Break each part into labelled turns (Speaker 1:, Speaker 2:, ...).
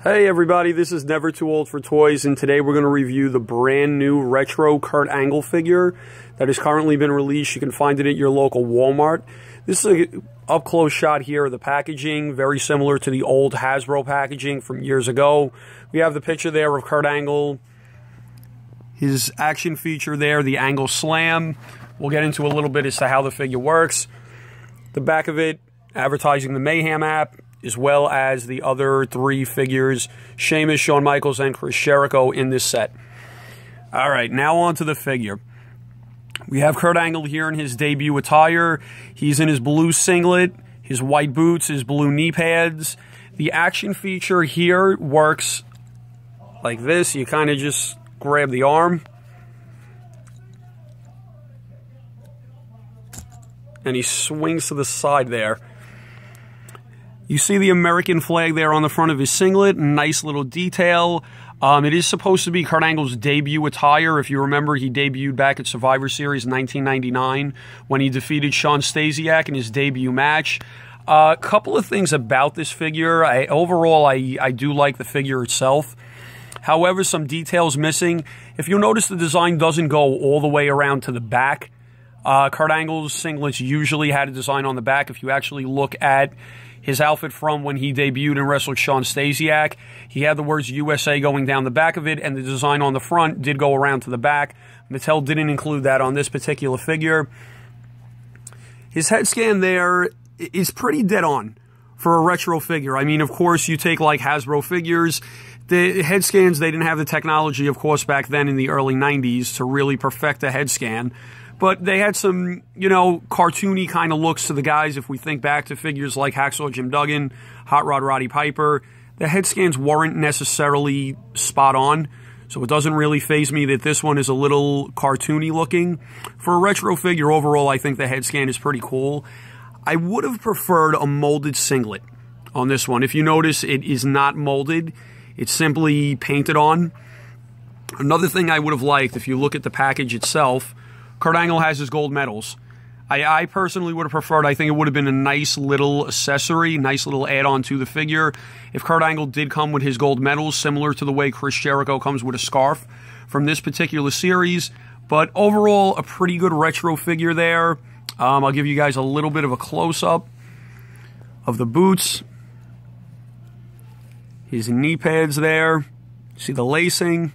Speaker 1: Hey everybody, this is Never Too Old for Toys, and today we're going to review the brand new retro Kurt Angle figure that has currently been released. You can find it at your local Walmart. This is an up-close shot here of the packaging, very similar to the old Hasbro packaging from years ago. We have the picture there of Kurt Angle, his action feature there, the Angle Slam. We'll get into a little bit as to how the figure works. The back of it, advertising the Mayhem app, as well as the other three figures, Sheamus, Shawn Michaels, and Chris Jericho in this set. All right, now on to the figure. We have Kurt Angle here in his debut attire. He's in his blue singlet, his white boots, his blue knee pads. The action feature here works like this. You kind of just grab the arm, and he swings to the side there. You see the American flag there on the front of his singlet. Nice little detail. It is supposed to be Kurt Angle's debut attire. If you remember, he debuted back at Survivor Series 1999 when he defeated Shawn Stasiak in his debut match. A couple of things about this figure. Overall, I do like the figure itself. However, some details missing. If you'll notice, the design doesn't go all the way around to the back. Kurt Angle's singlets usually had a design on the back. If you actually look at his outfit from when he debuted and wrestled Shawn Stasiak, he had the words USA going down the back of it, and the design on the front did go around to the back. Mattel didn't include that on this particular figure. His head scan there is pretty dead on for a retro figure. I mean, of course, you take like Hasbro figures. The head scans, they didn't have the technology, of course, back then in the early 90s to really perfect a head scan. But they had some, cartoony kind of looks to the guys. If we think back to figures like Hacksaw Jim Duggan, Hot Rod Roddy Piper, the head scans weren't necessarily spot on. So it doesn't really faze me that this one is a little cartoony looking. For a retro figure, overall, I think the head scan is pretty cool. I would have preferred a molded singlet on this one. If you notice, it is not molded. It's simply painted on. Another thing I would have liked, if you look at the package itself, Kurt Angle has his gold medals. I personally would have preferred, I think it would have been a nice little accessory, nice little add-on to the figure, if Kurt Angle did come with his gold medals, similar to the way Chris Jericho comes with a scarf from this particular series. But overall, a pretty good retro figure there. I'll give you guys a little bit of a close-up of the boots. His knee pads there. See the lacing.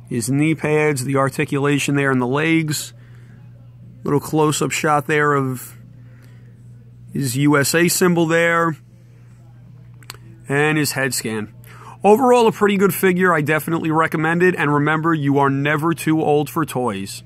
Speaker 1: His knee pads, the articulation there in the legs. Little close-up shot there of his USA symbol there. And his head scan. Overall, a pretty good figure. I definitely recommend it. And remember, you are never too old for toys.